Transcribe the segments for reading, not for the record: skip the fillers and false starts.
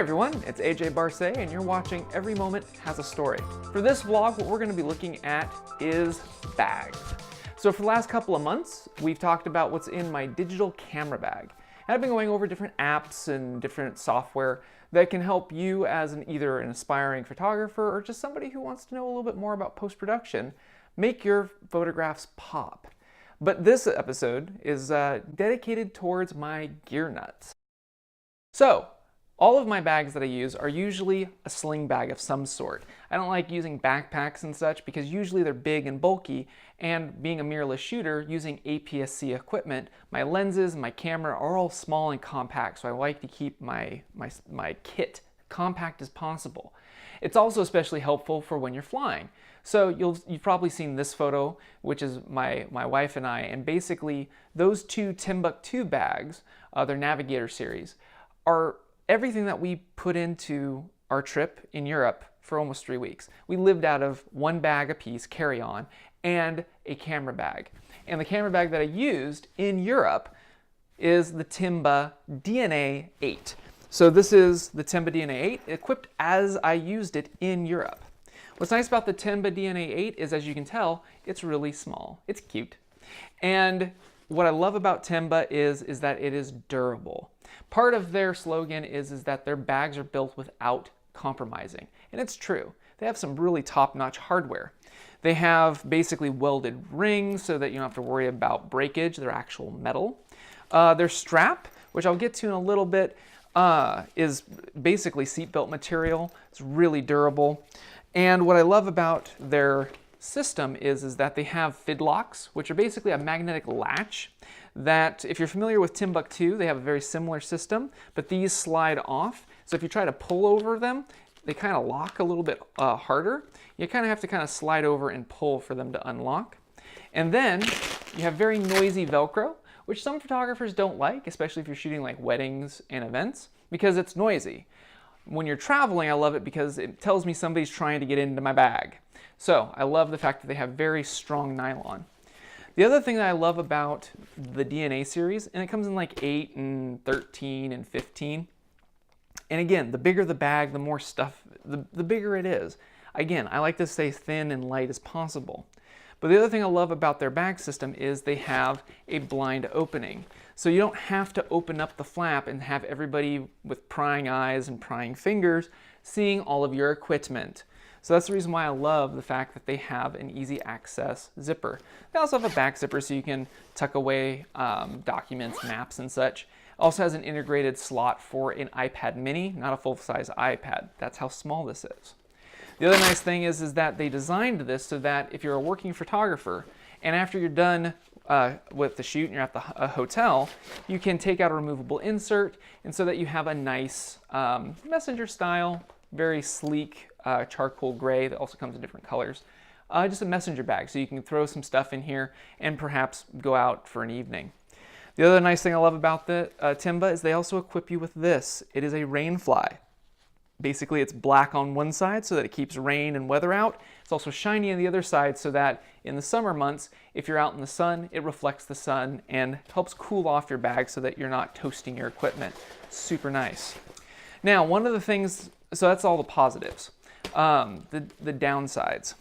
everyone, it's AJ Barce and you're watching Every Moment Has a Story. For this vlog, what we're going to be looking at is bags. So for the last couple of months, we've talked about what's in my digital camera bag. And I've been going over different apps and different software that can help you as either an aspiring photographer or just somebody who wants to know a little bit more about post-production, make your photographs pop. But this episode is dedicated towards my gear nuts. So, all of my bags that I use are usually a sling bag of some sort. I don't like using backpacks and such because usually they're big and bulky, and being a mirrorless shooter using APS-C equipment, my lenses and my camera are all small and compact, so I like to keep my kit compact as possible. It's also especially helpful for when you're flying. So you've probably seen this photo, which is my wife and I, and basically those two Timbuk2 bags, their Navigator series, are everything that we put into our trip in Europe for almost 3 weeks. We lived out of one bag apiece, carry-on, and a camera bag. And the camera bag that I used in Europe is the Timba DNA 8. So this is the Timba DNA 8, equipped as I used it in Europe. What's nice about the Timba DNA 8 is, as you can tell, it's really small. It's cute. And what I love about Timba is that it is durable. Part of their slogan is that their bags are built without compromising. And it's true. They have some really top-notch hardware. They have basically welded rings so that you don't have to worry about breakage. They're actual metal. Their strap, which I'll get to in a little bit, is basically seatbelt material. It's really durable. And what I love about their system is that they have fidlocks, which are basically a magnetic latch that, if you're familiar with Timbuk2, they have a very similar system, but these slide off. So if you try to pull over them, they kind of lock a little bit harder. You kind of have to kind of slide over and pull for them to unlock. And then you have very noisy Velcro, which some photographers don't like, especially if you're shooting like weddings and events, because it's noisy. When you're traveling, I love it because it tells me somebody's trying to get into my bag. So I love the fact that they have very strong nylon. The other thing that I love about the DNA series, and it comes in like 8 and 13 and 15. And again, the bigger the bag, the more stuff, the bigger it is. Again, I like to stay thin and light as possible. But the other thing I love about their bag system is they have a blind opening. So you don't have to open up the flap and have everybody with prying eyes and prying fingers seeing all of your equipment. So that's the reason why I love the fact that they have an easy access zipper. They also have a back zipper so you can tuck away documents, maps, and such. It also has an integrated slot for an iPad mini, not a full-size iPad. That's how small this is. The other nice thing is that they designed this so that if you're a working photographer and after you're done with the shoot and you're at the hotel, you can take out a removable insert, and so that you have a nice messenger style, very sleek charcoal gray that also comes in different colors. Just a messenger bag, so you can throw some stuff in here and perhaps go out for an evening. The other nice thing I love about the Timba is they also equip you with this. It is a rain fly. Basically, it's black on one side so that it keeps rain and weather out. It's also shiny on the other side so that in the summer months, if you're out in the sun, it reflects the sun and helps cool off your bag so that you're not toasting your equipment. Super nice. Now, one of the things, so that's all the positives. The downsides.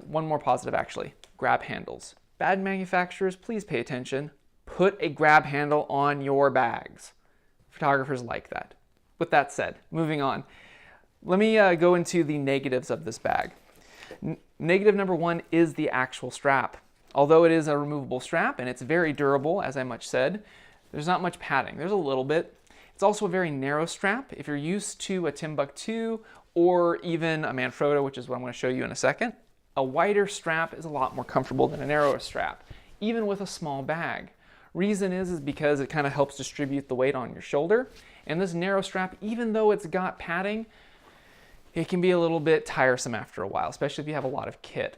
One more positive actually, grab handles. Bag manufacturers, please pay attention. Put a grab handle on your bags. Photographers like that. With that said, moving on. Let me go into the negatives of this bag. Negative number one is the actual strap. Although it is a removable strap and it's very durable, as I much said, there's not much padding. There's a little bit. It's also a very narrow strap. If you're used to a Timbuk2 or even a Manfrotto, which is what I'm going to show you in a second, a wider strap is a lot more comfortable than a narrower strap, even with a small bag. Reason is because it kind of helps distribute the weight on your shoulder. And this narrow strap, even though it's got padding, it can be a little bit tiresome after a while, especially if you have a lot of kit.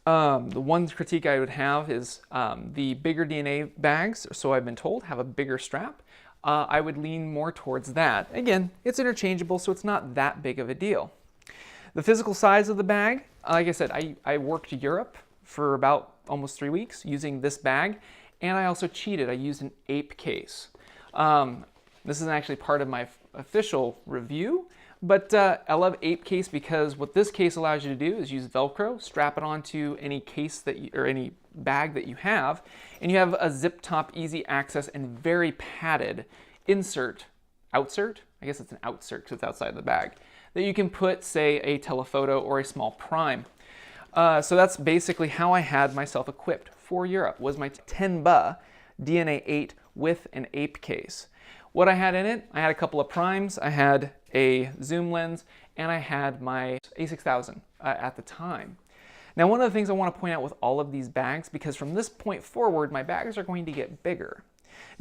The one critique I would have is the bigger DNA bags, so I've been told, have a bigger strap. I would lean more towards that. Again, it's interchangeable, so it's not that big of a deal. The physical size of the bag, like I said, I worked Europe for about almost 3 weeks using this bag, and I also cheated. I used an ape case. This is actually part of my official review, but I love ApeCase because what this case allows you to do is use Velcro, strap it onto any case that you, or any bag that you have, and you have a zip top, easy access, and very padded outsert, I guess it's an outsert because it's outside the bag, that you can put, say, a telephoto or a small prime. So that's basically how I had myself equipped for Europe, was my Tenba DNA 8 with an ApeCase. What I had in it, I had a couple of primes, I had a zoom lens, and I had my A6000 at the time. Now, one of the things I want to point out with all of these bags, because from this point forward, my bags are going to get bigger.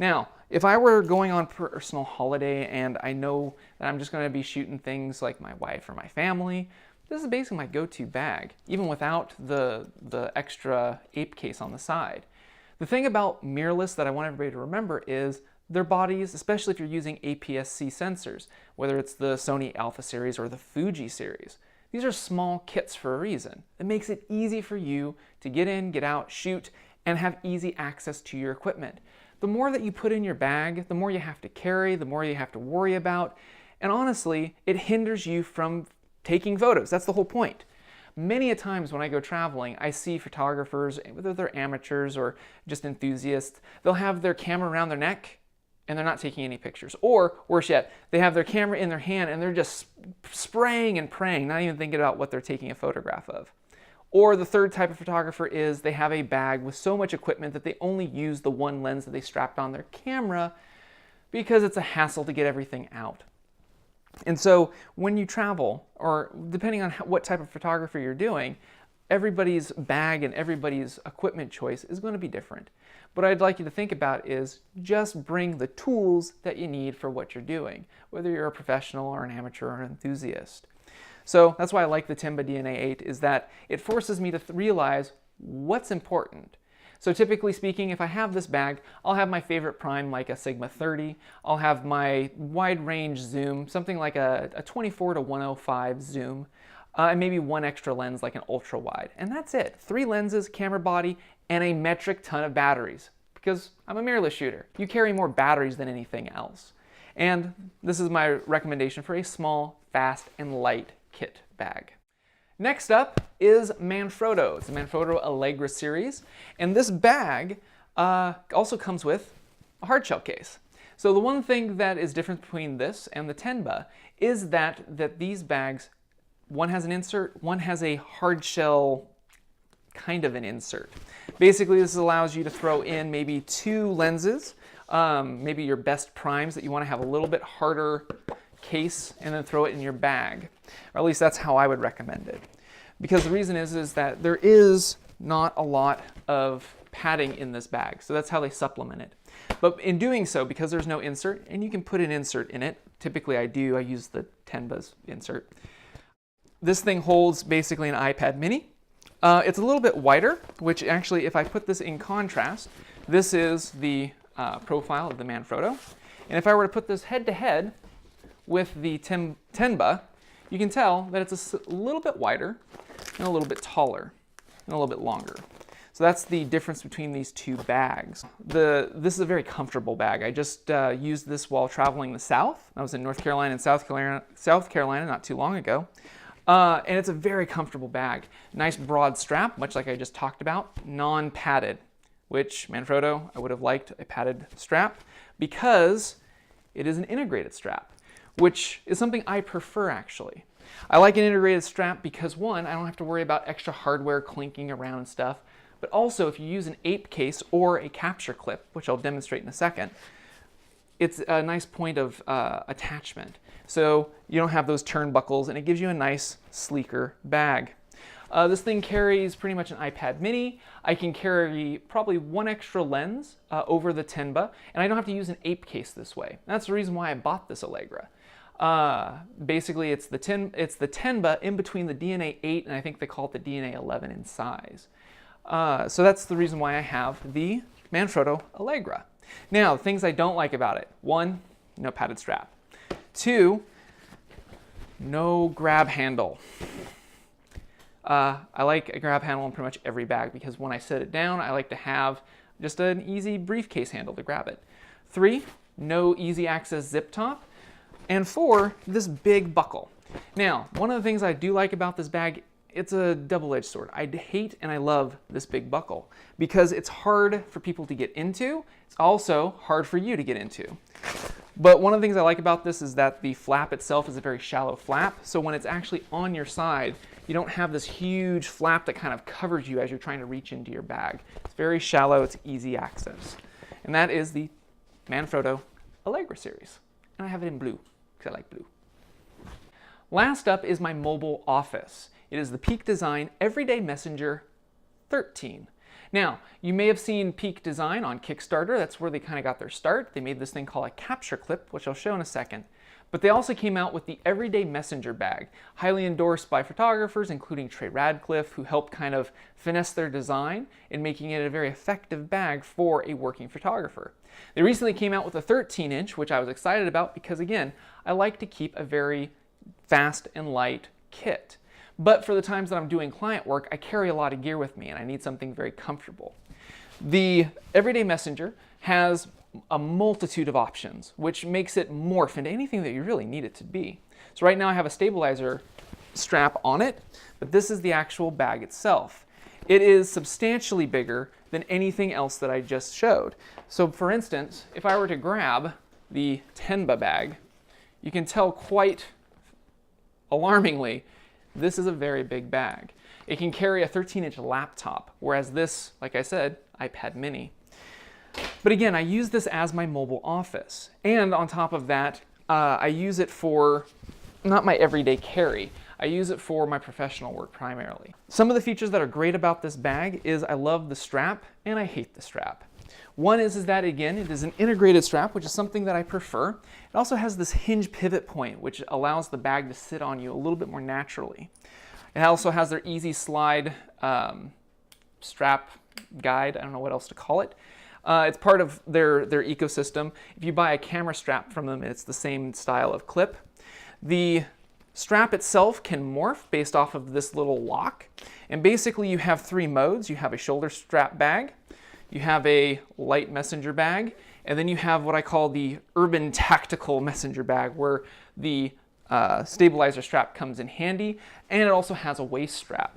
Now, if I were going on personal holiday and I know that I'm just going to be shooting things like my wife or my family, this is basically my go-to bag, even without the extra ApeCase on the side. The thing about mirrorless that I want everybody to remember is their bodies, especially if you're using APS-C sensors, whether it's the Sony Alpha series or the Fuji series. These are small kits for a reason. It makes it easy for you to get in, get out, shoot, and have easy access to your equipment. The more that you put in your bag, the more you have to carry, the more you have to worry about, and honestly, it hinders you from taking photos. That's the whole point. Many a times when I go traveling, I see photographers, whether they're amateurs or just enthusiasts, they'll have their camera around their neck and they're not taking any pictures. Or, worse yet, they have their camera in their hand and they're just spraying and praying, not even thinking about what they're taking a photograph of. Or the third type of photographer is they have a bag with so much equipment that they only use the one lens that they strapped on their camera because it's a hassle to get everything out. And so when you travel, or depending on what type of photography you're doing, everybody's bag and everybody's equipment choice is going to be different. What I'd like you to think about is just bring the tools that you need for what you're doing, whether you're a professional or an amateur or an enthusiast. So that's why I like the Tenba DNA 8, is that it forces me to realize what's important. So typically speaking, if I have this bag, I'll have my favorite prime like a Sigma 30. I'll have my wide range zoom, something like a 24 to 105 zoom, and maybe one extra lens like an ultra wide. And that's it. 3 lenses, camera body, and a metric ton of batteries. Because I'm a mirrorless shooter. You carry more batteries than anything else. And this is my recommendation for a small, fast, and light kit bag. Next up is Manfrotto. It's the Manfrotto Allegra series, and this bag also comes with a hardshell case. So the one thing that is different between this and the Tenba is that these bags, one has an insert, one has a hardshell kind of an insert. Basically, this allows you to throw in maybe 2 lenses, maybe your best primes that you want to have a little bit harder case, and then throw it in your bag. Or at least that's how I would recommend it. Because the reason is that there is not a lot of padding in this bag, so that's how they supplement it. But in doing so, because there's no insert, and you can put an insert in it, typically I use the Tenba's insert. This thing holds basically an iPad mini. It's a little bit wider, which actually, if I put this in contrast, this is the profile of the Manfrotto. And if I were to put this head to head with the Tenba, you can tell that it's a little bit wider and a little bit taller and a little bit longer. So that's the difference between these 2 bags. This is a very comfortable bag. I just used this while traveling the South. I was in North Carolina and South Carolina not too long ago. And it's a very comfortable bag. Nice broad strap, much like I just talked about, non-padded, which Manfrotto, I would have liked a padded strap because it is an integrated strap, which is something I prefer actually. I like an integrated strap because 1, I don't have to worry about extra hardware clinking around and stuff, but also if you use an ApeCase or a capture clip, which I'll demonstrate in a second, it's a nice point of attachment. So you don't have those turnbuckles and it gives you a nice, sleeker bag. This thing carries pretty much an iPad mini. I can carry probably 1 extra lens over the Tenba, and I don't have to use an ApeCase this way. That's the reason why I bought this Allegra. Basically, it's the Tenba in between the DNA 8 and I think they call it the DNA 11 in size. So that's the reason why I have the Manfrotto Allegra. Now, things I don't like about it. 1, no padded strap. 2, no grab handle. I like a grab handle in pretty much every bag because when I set it down, I like to have just an easy briefcase handle to grab it. 3, no easy access zip top. And 4, this big buckle. Now, one of the things I do like about this bag, it's a double-edged sword. I hate and I love this big buckle because it's hard for people to get into. It's also hard for you to get into. But one of the things I like about this is that the flap itself is a very shallow flap. So when it's actually on your side, you don't have this huge flap that kind of covers you as you're trying to reach into your bag. It's very shallow, it's easy access. And that is the Manfrotto Allegra series. And I have it in blue because I like blue. Last up is my mobile office. It is the Peak Design Everyday Messenger 13. Now, you may have seen Peak Design on Kickstarter. That's where they kind of got their start. They made this thing called a capture clip, which I'll show in a second. But they also came out with the Everyday Messenger bag, highly endorsed by photographers, including Trey Radcliffe, who helped kind of finesse their design in making it a very effective bag for a working photographer. They recently came out with a 13-inch, which I was excited about because, again, I like to keep a very fast and light kit. But for the times that I'm doing client work, I carry a lot of gear with me and I need something very comfortable. The Everyday Messenger has a multitude of options, which makes it morph into anything that you really need it to be. So right now I have a stabilizer strap on it, but this is the actual bag itself. It is substantially bigger than anything else that I just showed. So for instance, if I were to grab the Tenba bag, you can tell quite alarmingly, this is a very big bag. It can carry a 13-inch laptop, whereas this, like I said, iPad mini. But again, I use this as my mobile office. And on top of that, I use it for not my everyday carry. I use it for my professional work primarily. Some of the features that are great about this bag is I love the strap and I hate the strap. One is that, again, it is an integrated strap, which is something that I prefer. It also has this hinge pivot point, which allows the bag to sit on you a little bit more naturally. It also has their easy slide strap guide. I don't know what else to call it. It's part of their ecosystem. If you buy a camera strap from them, it's the same style of clip. The strap itself can morph based off of this little lock. And basically you have 3 modes. You have a shoulder strap bag, you have a light messenger bag, and then you have what I call the urban tactical messenger bag, where the stabilizer strap comes in handy, and it also has a waist strap.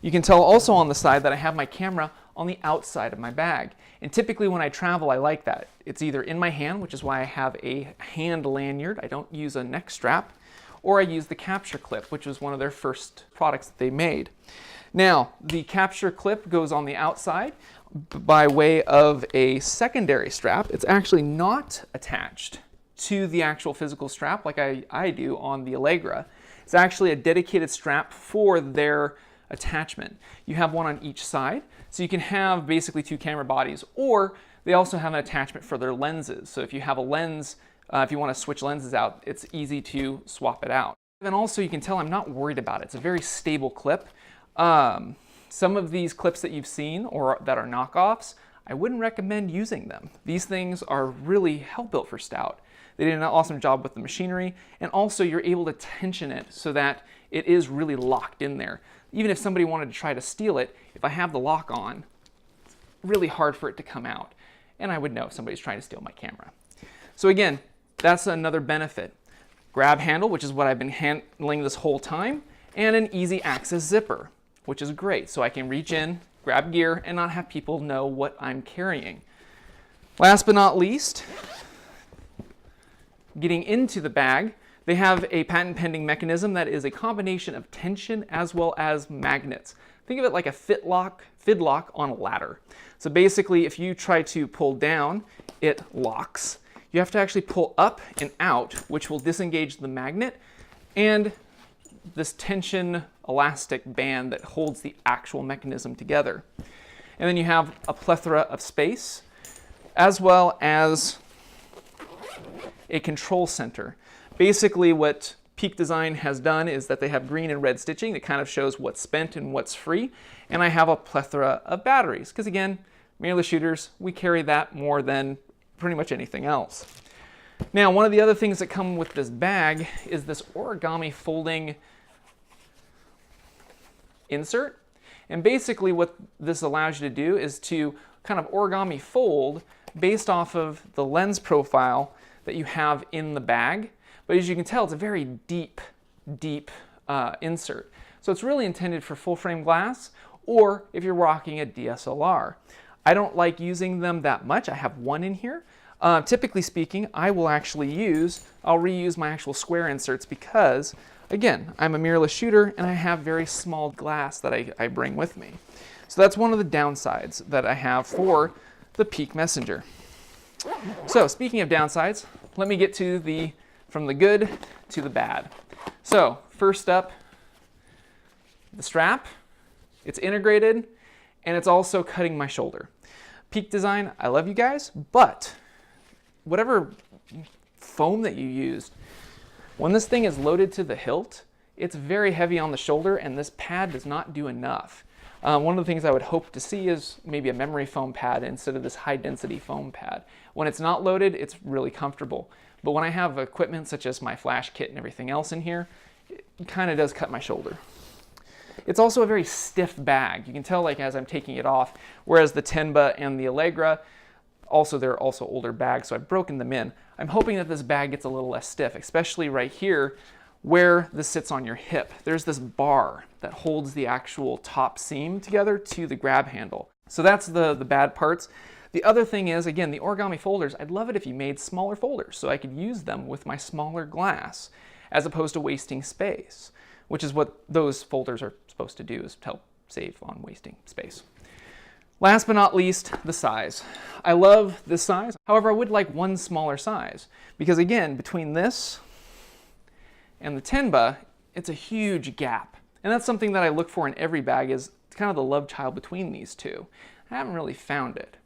You can tell also on the side that I have my camera on the outside of my bag. And typically when I travel, I like that. It's either in my hand, which is why I have a hand lanyard. I don't use a neck strap, or I use the capture clip, which was one of their first products that they made. Now, the capture clip goes on the outside by way of a secondary strap. It's actually not attached to the actual physical strap like I do on the Allegra. It's actually a dedicated strap for their attachment. You have one on each side, so you can have basically 2 camera bodies, or they also have an attachment for their lenses. So if you have a lens, if you want to switch lenses out, it's easy to swap it out. And also you can tell I'm not worried about it. It's a very stable clip. Some of these clips that you've seen or that are knockoffs, I wouldn't recommend using them. These things are really hell-built for Stout. They did an awesome job with the machinery, and also you're able to tension it so that it is really locked in there. Even if somebody wanted to try to steal it, if I have the lock on, it's really hard for it to come out. And I would know if somebody's trying to steal my camera. So again, that's another benefit. Grab handle, which is what I've been handling this whole time, and an easy access zipper, which is great. So I can reach in, grab gear, and not have people know what I'm carrying. Last but not least, getting into the bag, they have a patent pending mechanism that is a combination of tension as well as magnets. Think of it like a fidlock on a ladder. So basically, if you try to pull down, it locks. You have to actually pull up and out, which will disengage the magnet and this tension elastic band that holds the actual mechanism together. And then you have a plethora of space, as well as a control center. Basically what Peak Design has done is that they have green and red stitching that kind of shows what's spent and what's free. And I have a plethora of batteries, because again, mirrorless shooters, we carry that more than pretty much anything else. Now, one of the other things that come with this bag is this origami folding insert. And basically what this allows you to do is to kind of origami fold based off of the lens profile that you have in the bag, but as you can tell, it's a very deep insert. So it's really intended for full frame glass, or if you're rocking a DSLR. I don't like using them that much. I have one in here. Typically speaking, I'll reuse my actual square inserts because, again, I'm a mirrorless shooter and I have very small glass that I bring with me. So that's one of the downsides that I have for the Peak Messenger. So speaking of downsides, let me get to from the good to the bad. So first up, the strap. It's integrated and it's also cutting my shoulder. Peak Design, I love you guys, but whatever foam that you used, when this thing is loaded to the hilt, it's very heavy on the shoulder and this pad does not do enough. One of the things I would hope to see is maybe a memory foam pad instead of this high density foam pad. When it's not loaded, it's really comfortable. But when I have equipment such as my flash kit and everything else in here, it kind of does cut my shoulder. It's also a very stiff bag. You can tell like as I'm taking it off, whereas the Tenba and the Allegra, they're also older bags, so I've broken them in. I'm hoping that this bag gets a little less stiff, especially right here where this sits on your hip. There's this bar that holds the actual top seam together to the grab handle. So that's the bad parts. The other thing is, again, the origami folders, I'd love it if you made smaller folders so I could use them with my smaller glass as opposed to wasting space, which is what those folders are supposed to do, is help save on wasting space. Last but not least, the size. I love this size. However, I would like one smaller size because, again, between this and the Tenba, it's a huge gap. And that's something that I look for in every bag, is kind of the love child between these two. I haven't really found it.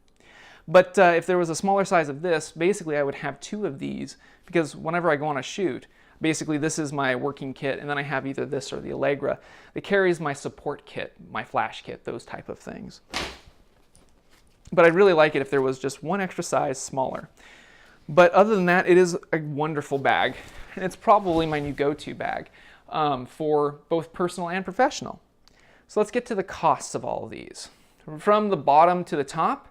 But if there was a smaller size of this, basically I would have two of these because whenever I go on a shoot, basically this is my working kit and then I have either this or the Allegra that carries my support kit, my flash kit, those type of things. But I'd really like it if there was just one extra size smaller. But other than that, it is a wonderful bag. And it's probably my new go-to bag for both personal and professional. So let's get to the costs of all of these. From the bottom to the top,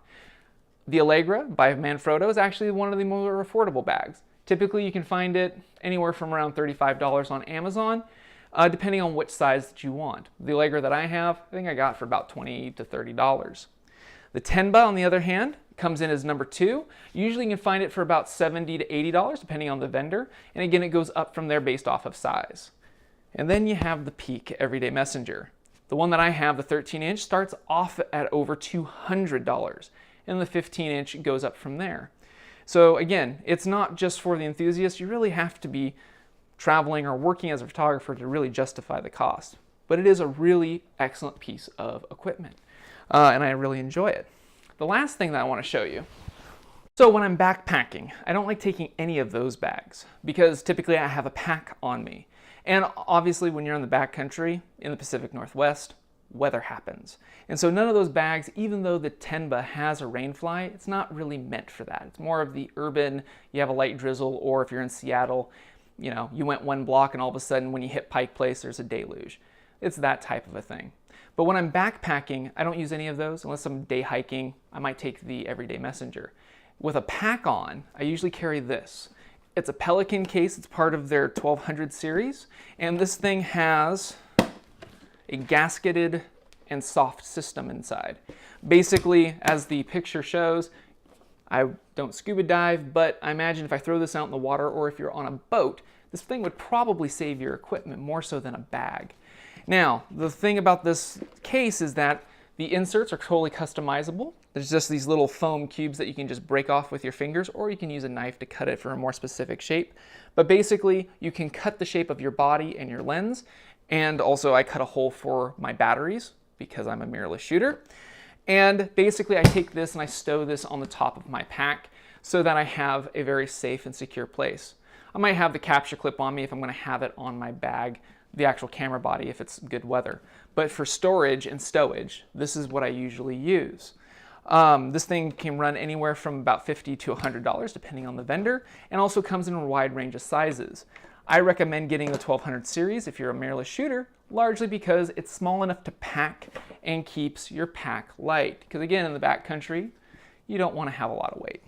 the Allegra by Manfrotto is actually one of the more affordable bags. Typically you can find it anywhere from around $35 on Amazon, depending on which size that you want. The Allegra that I have, I think I got for about $20 to $30. The Tenba, on the other hand, comes in as number 2. Usually you can find it for about $70 to $80, depending on the vendor. And again, it goes up from there based off of size. And then you have the Peak Everyday Messenger. The one that I have, the 13-inch, starts off at over $200. And the 15-inch goes up from there. So again, it's not just for the enthusiast. You really have to be traveling or working as a photographer to really justify the cost. But it is a really excellent piece of equipment. And I really enjoy it. The last thing that I want to show you. So when I'm backpacking, I don't like taking any of those bags because typically I have a pack on me. And obviously when you're in the backcountry, in the Pacific Northwest, weather happens. And so none of those bags, even though the Tenba has a rainfly, it's not really meant for that. It's more of the urban, you have a light drizzle, or if you're in Seattle, you went one block and all of a sudden when you hit Pike Place, there's a deluge. It's that type of a thing. But when I'm backpacking, I don't use any of those. Unless I'm day hiking, I might take the Everyday Messenger. With a pack on, I usually carry this. It's a Pelican case. It's part of their 1200 series. And this thing has a gasketed and soft system inside. Basically, as the picture shows, I don't scuba dive, but I imagine if I throw this out in the water or if you're on a boat, this thing would probably save your equipment more so than a bag. Now, the thing about this case is that the inserts are totally customizable. There's just these little foam cubes that you can just break off with your fingers, or you can use a knife to cut it for a more specific shape. But basically, you can cut the shape of your body and your lens. And also, I cut a hole for my batteries because I'm a mirrorless shooter. And basically, I take this and I stow this on the top of my pack so that I have a very safe and secure place. I might have the capture clip on me if I'm going to have it on my bag, the actual camera body if it's good weather. But for storage and stowage, this is what I usually use. This thing can run anywhere from about $50 to $100 depending on the vendor, and also comes in a wide range of sizes. I recommend getting the 1200 series if you're a mirrorless shooter, largely because it's small enough to pack and keeps your pack light. Because again, in the backcountry, you don't want to have a lot of weight.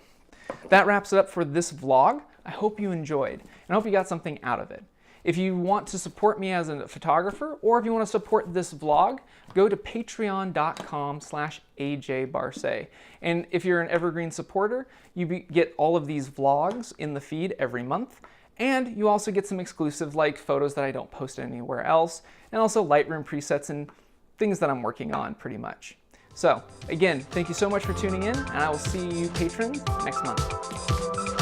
That wraps it up for this vlog. I hope you enjoyed, and I hope you got something out of it. If you want to support me as a photographer, or if you want to support this vlog, go to patreon.com/ajbarce. And if you're an Evergreen supporter, you get all of these vlogs in the feed every month. And you also get some exclusive like photos that I don't post anywhere else, and also Lightroom presets and things that I'm working on pretty much. So again, thank you so much for tuning in, and I will see you patrons next month.